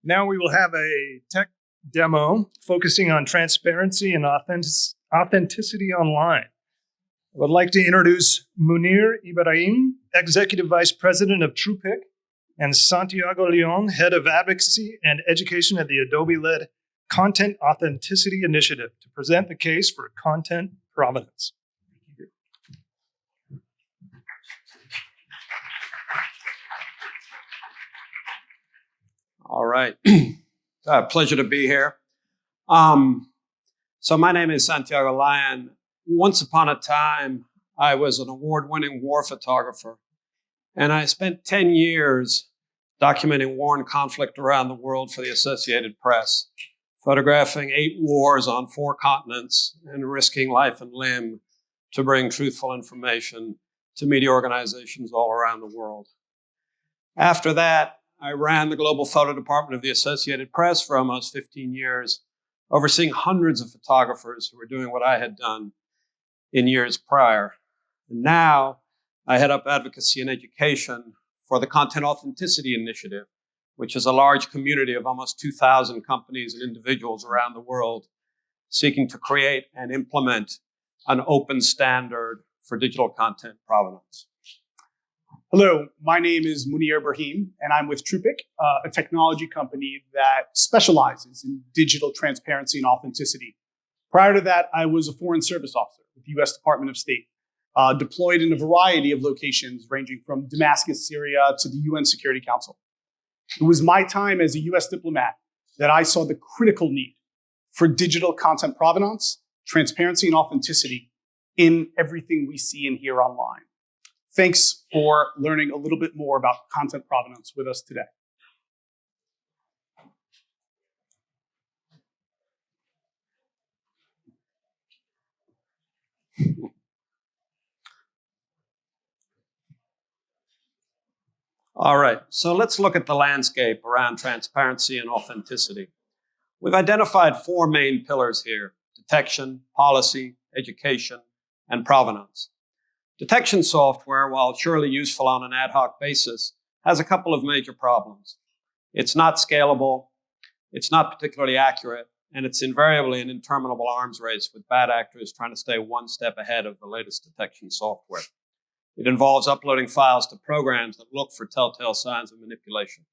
Now we will have a tech demo focusing on transparency and authenticity online. I would like to introduce Mounir Ibrahim, Executive Vice President of Truepic, and Santiago, Lyon, Head of Advocacy and Education at the Adobe-led Content Authenticity Initiative, to present the case for content provenance. All right. Pleasure to be here. So my name is Santiago Lyon. Once upon a time, I was an award-winning war photographer, and I spent 10 years documenting war and conflict around the world for the Associated Press, photographing 8 wars on 4 continents and risking life and limb to bring truthful information to media organizations all around the world. After that, I ran the global photo department of the Associated Press for almost 15 years, overseeing hundreds of photographers who were doing what I had done in years prior. And now I head up advocacy and education for the Content Authenticity Initiative, which is a large community of almost 2,000 companies and individuals around the world seeking to create and implement an open standard for digital content provenance. Hello, my name is Mounir Ibrahim, and I'm with Truepic, a technology company that specializes in digital transparency and authenticity. Prior to that, I was a foreign service officer with the U.S. Department of State, deployed in a variety of locations ranging from Damascus, Syria, to the UN Security Council. It was my time as a U.S. diplomat that I saw the critical need for digital content provenance, transparency, and authenticity in everything we see and hear online. Thanks for learning a little bit more about content provenance with us today. All right, so let's look at the landscape around transparency and authenticity. We've identified 4 main pillars here: detection, policy, education, and provenance. Detection software, while surely useful on an ad hoc basis, has a couple of major problems. It's not scalable, it's not particularly accurate, and it's invariably an interminable arms race with bad actors trying to stay one step ahead of the latest detection software. It involves uploading files to programs that look for telltale signs of manipulation.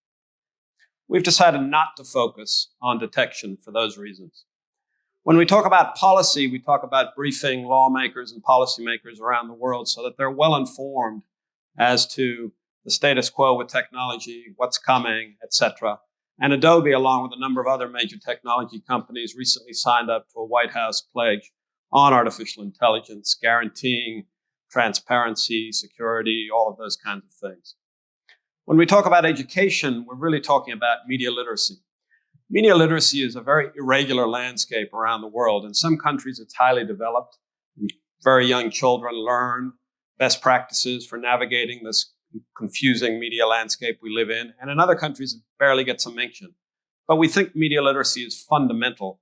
We've decided not to focus on detection for those reasons. When we talk about policy, we talk about briefing lawmakers and policymakers around the world so that they're well informed as to the status quo with technology, what's coming, etc. And Adobe, along with a number of other major technology companies, recently signed up to a White House pledge on artificial intelligence, guaranteeing transparency, security, all of those kinds of things. When we talk about education, we're really talking about media literacy. Media literacy is a very irregular landscape around the world. In some countries, it's highly developed. Very young children learn best practices for navigating this confusing media landscape we live in. And in other countries, it barely gets a mention. But we think media literacy is fundamental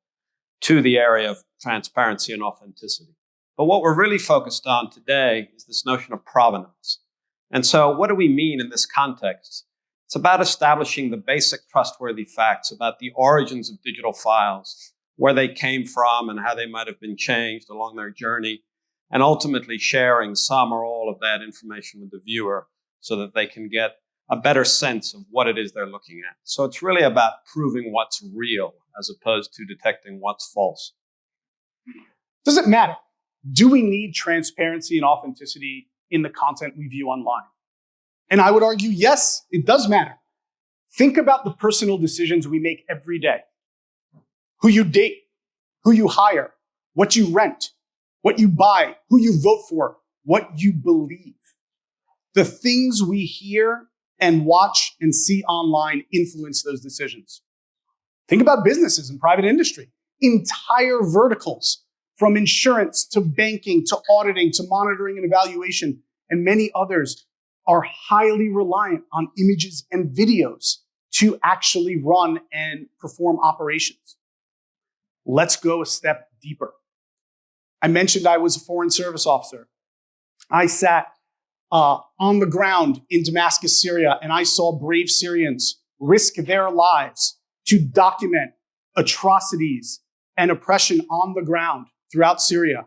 to the area of transparency and authenticity. But what we're really focused on today is this notion of provenance. And so what do we mean in this context? It's about establishing the basic trustworthy facts about the origins of digital files, where they came from and how they might have been changed along their journey, and ultimately sharing some or all of that information with the viewer so that they can get a better sense of what it is they're looking at. So it's really about proving what's real as opposed to detecting what's false. Does it matter? Do we need transparency and authenticity in the content we view online? And I would argue, yes, it does matter. Think about the personal decisions we make every day. Who you date, who you hire, what you rent, what you buy, who you vote for, what you believe. The things we hear and watch and see online influence those decisions. Think about businesses and private industry. Entire verticals, from insurance to banking to auditing to monitoring and evaluation, and many others, are highly reliant on images and videos to actually run and perform operations. Let's go a step deeper. I mentioned I was a foreign service officer. I sat on the ground in Damascus, Syria, and I saw brave Syrians risk their lives to document atrocities and oppression on the ground throughout Syria.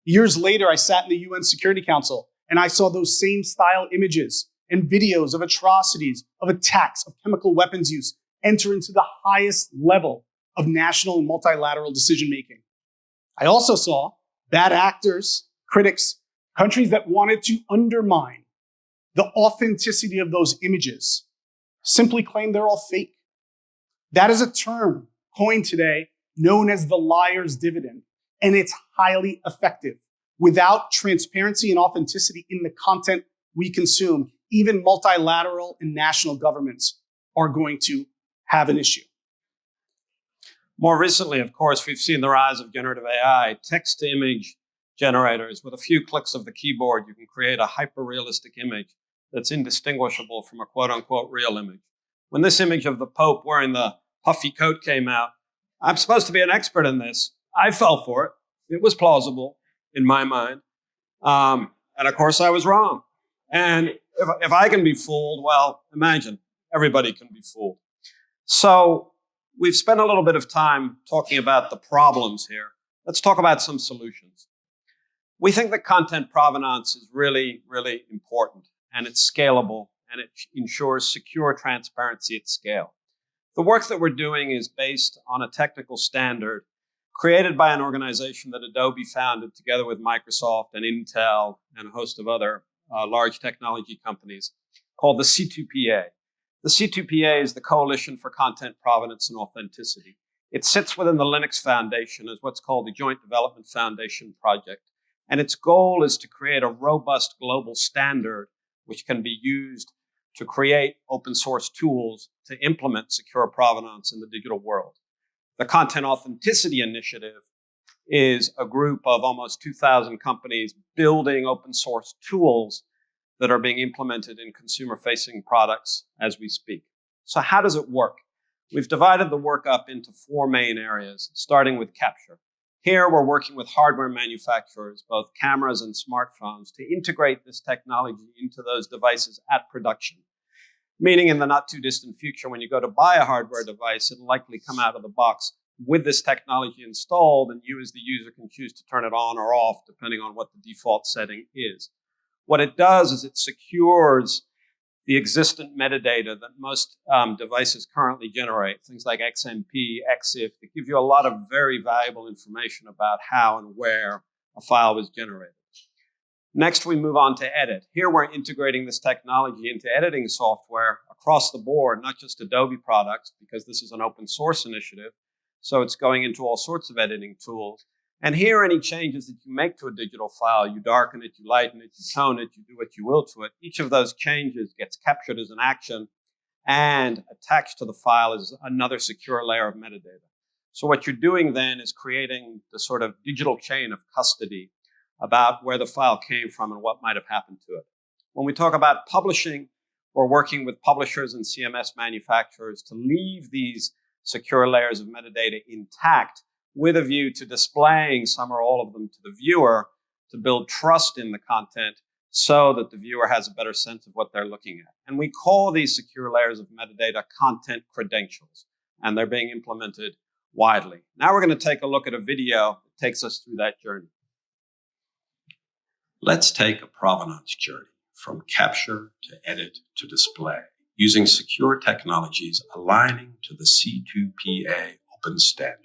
Years later, I sat in the UN Security Council and I saw those same style images and videos of atrocities, of attacks, of chemical weapons use enter into the highest level of national and multilateral decision-making. I also saw bad actors, critics, countries that wanted to undermine the authenticity of those images simply claim they're all fake. That is a term coined today known as the liar's dividend, and it's highly effective. Without transparency and authenticity in the content we consume, even multilateral and national governments are going to have an issue. More recently, of course, we've seen the rise of generative AI, text-to-image generators. With a few clicks of the keyboard, you can create a hyper-realistic image that's indistinguishable from a quote-unquote real image. When this image of the Pope wearing the puffy coat came out, I'm supposed to be an expert in this. I fell for it. It was plausible in my mind. And of course, I was wrong. And if I can be fooled, well, imagine everybody can be fooled. So we've spent a little bit of time talking about the problems here. Let's talk about some solutions. We think that content provenance is really, really important, and it's scalable, and it ensures secure transparency at scale. The work that we're doing is based on a technical standard created by an organization that Adobe founded together with Microsoft and Intel and a host of other large technology companies called the C2PA. The C2PA is the Coalition for Content Provenance and Authenticity. It sits within the Linux Foundation as what's called the Joint Development Foundation project. And its goal is to create a robust global standard which can be used to create open source tools to implement secure provenance in the digital world. The Content Authenticity Initiative is a group of almost 2,000 companies building open source tools that are being implemented in consumer-facing products as we speak. So how does it work? We've divided the work up into 4 main areas, starting with capture. Here, we're working with hardware manufacturers, both cameras and smartphones, to integrate this technology into those devices at production. Meaning in the not too distant future, when you go to buy a hardware device, it'll likely come out of the box with this technology installed, and you as the user can choose to turn it on or off, depending on what the default setting is. What it does is it secures the existent metadata that most devices currently generate, things like XMP, EXIF, that give you a lot of very valuable information about how and where a file was generated. Next, we move on to edit. Here, we're integrating this technology into editing software across the board, not just Adobe products, because this is an open source initiative. So it's going into all sorts of editing tools. And here, any changes that you make to a digital file, you darken it, you lighten it, you tone it, you do what you will to it. Each of those changes gets captured as an action, and attached to the file is another secure layer of metadata. So what you're doing then is creating the sort of digital chain of custody about where the file came from and what might have happened to it. When we talk about publishing, we're working with publishers and CMS manufacturers to leave these secure layers of metadata intact with a view to displaying some or all of them to the viewer to build trust in the content so that the viewer has a better sense of what they're looking at. And we call these secure layers of metadata content credentials, and they're being implemented widely. Now we're going to take a look at a video that takes us through that journey. Let's take a provenance journey from capture to edit to display using secure technologies aligning to the C2PA open standard.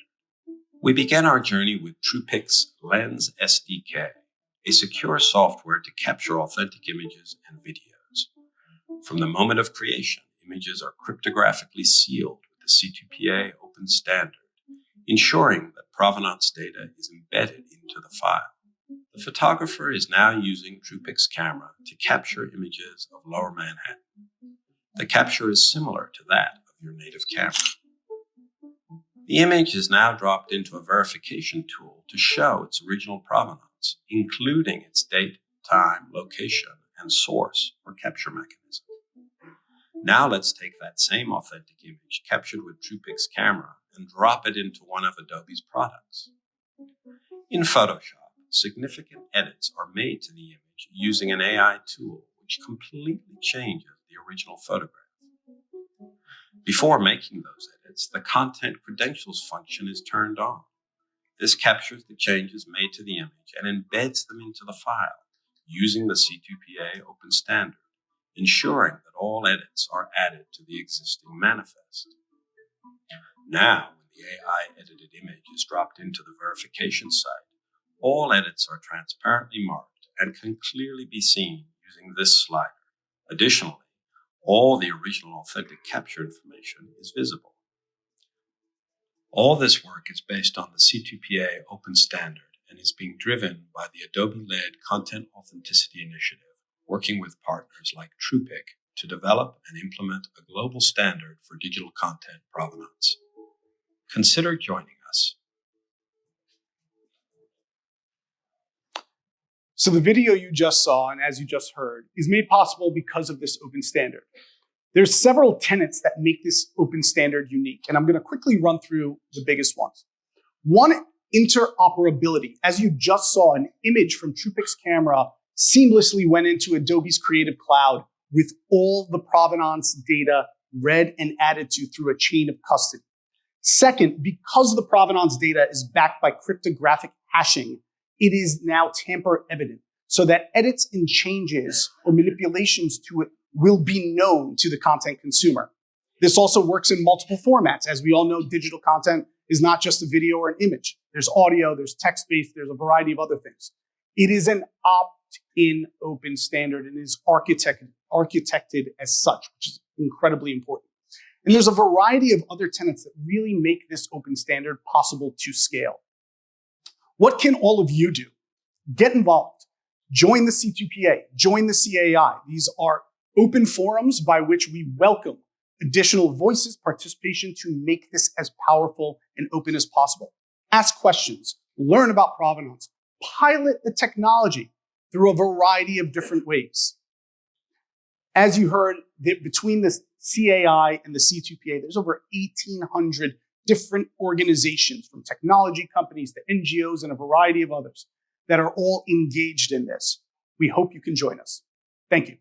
We began our journey with Truepic's Lens SDK, a secure software to capture authentic images and videos. From the moment of creation, images are cryptographically sealed with the C2PA open standard, ensuring that provenance data is embedded into the file. The photographer is now using Truepic's camera to capture images of Lower Manhattan. The capture is similar to that of your native camera. The image is now dropped into a verification tool to show its original provenance, including its date, time, location, and source or capture mechanism. Now let's take that same authentic image captured with Truepic's camera and drop it into one of Adobe's products. In Photoshop, significant edits are made to the image using an AI tool which completely changes the original photograph. Before making those edits, edits, the content credentials function is turned on. This captures the changes made to the image and embeds them into the file using the C2PA open standard, ensuring that all edits are added to the existing manifest. Now, when the AI-edited image is dropped into the verification site, all edits are transparently marked and can clearly be seen using this slider. Additionally, all the original authentic capture information is visible. All this work is based on the C2PA open standard and is being driven by the Adobe-led Content Authenticity Initiative, working with partners like Truepic to develop and implement a global standard for digital content provenance. Consider joining us. So the video you just saw, and as you just heard, is made possible because of this open standard. There's several tenets that make this open standard unique, and I'm going to quickly run through the biggest ones. One, interoperability. As you just saw, an image from Truepic's camera seamlessly went into Adobe's Creative Cloud with all the provenance data read and added to through a chain of custody. Second, because the provenance data is backed by cryptographic hashing, it is now tamper evident, so that edits and changes or manipulations to it will be known to the content consumer. This also works in multiple formats. As we all know, digital content is not just a video or an image. There's audio, there's text-based, there's a variety of other things. It is an opt-in open standard and is architected as such, which is incredibly important. And there's a variety of other tenets that really make this open standard possible to scale. What can all of you do? Get involved. Join the C2PA, join the CAI. These are open forums by which we welcome additional voices, participation to make this as powerful and open as possible. Ask questions, learn about provenance, pilot the technology through a variety of different ways. As you heard, between the CAI and the C2PA, there's over 1,800 different organizations, from technology companies to NGOs and a variety of others, that are all engaged in this. We hope you can join us. Thank you.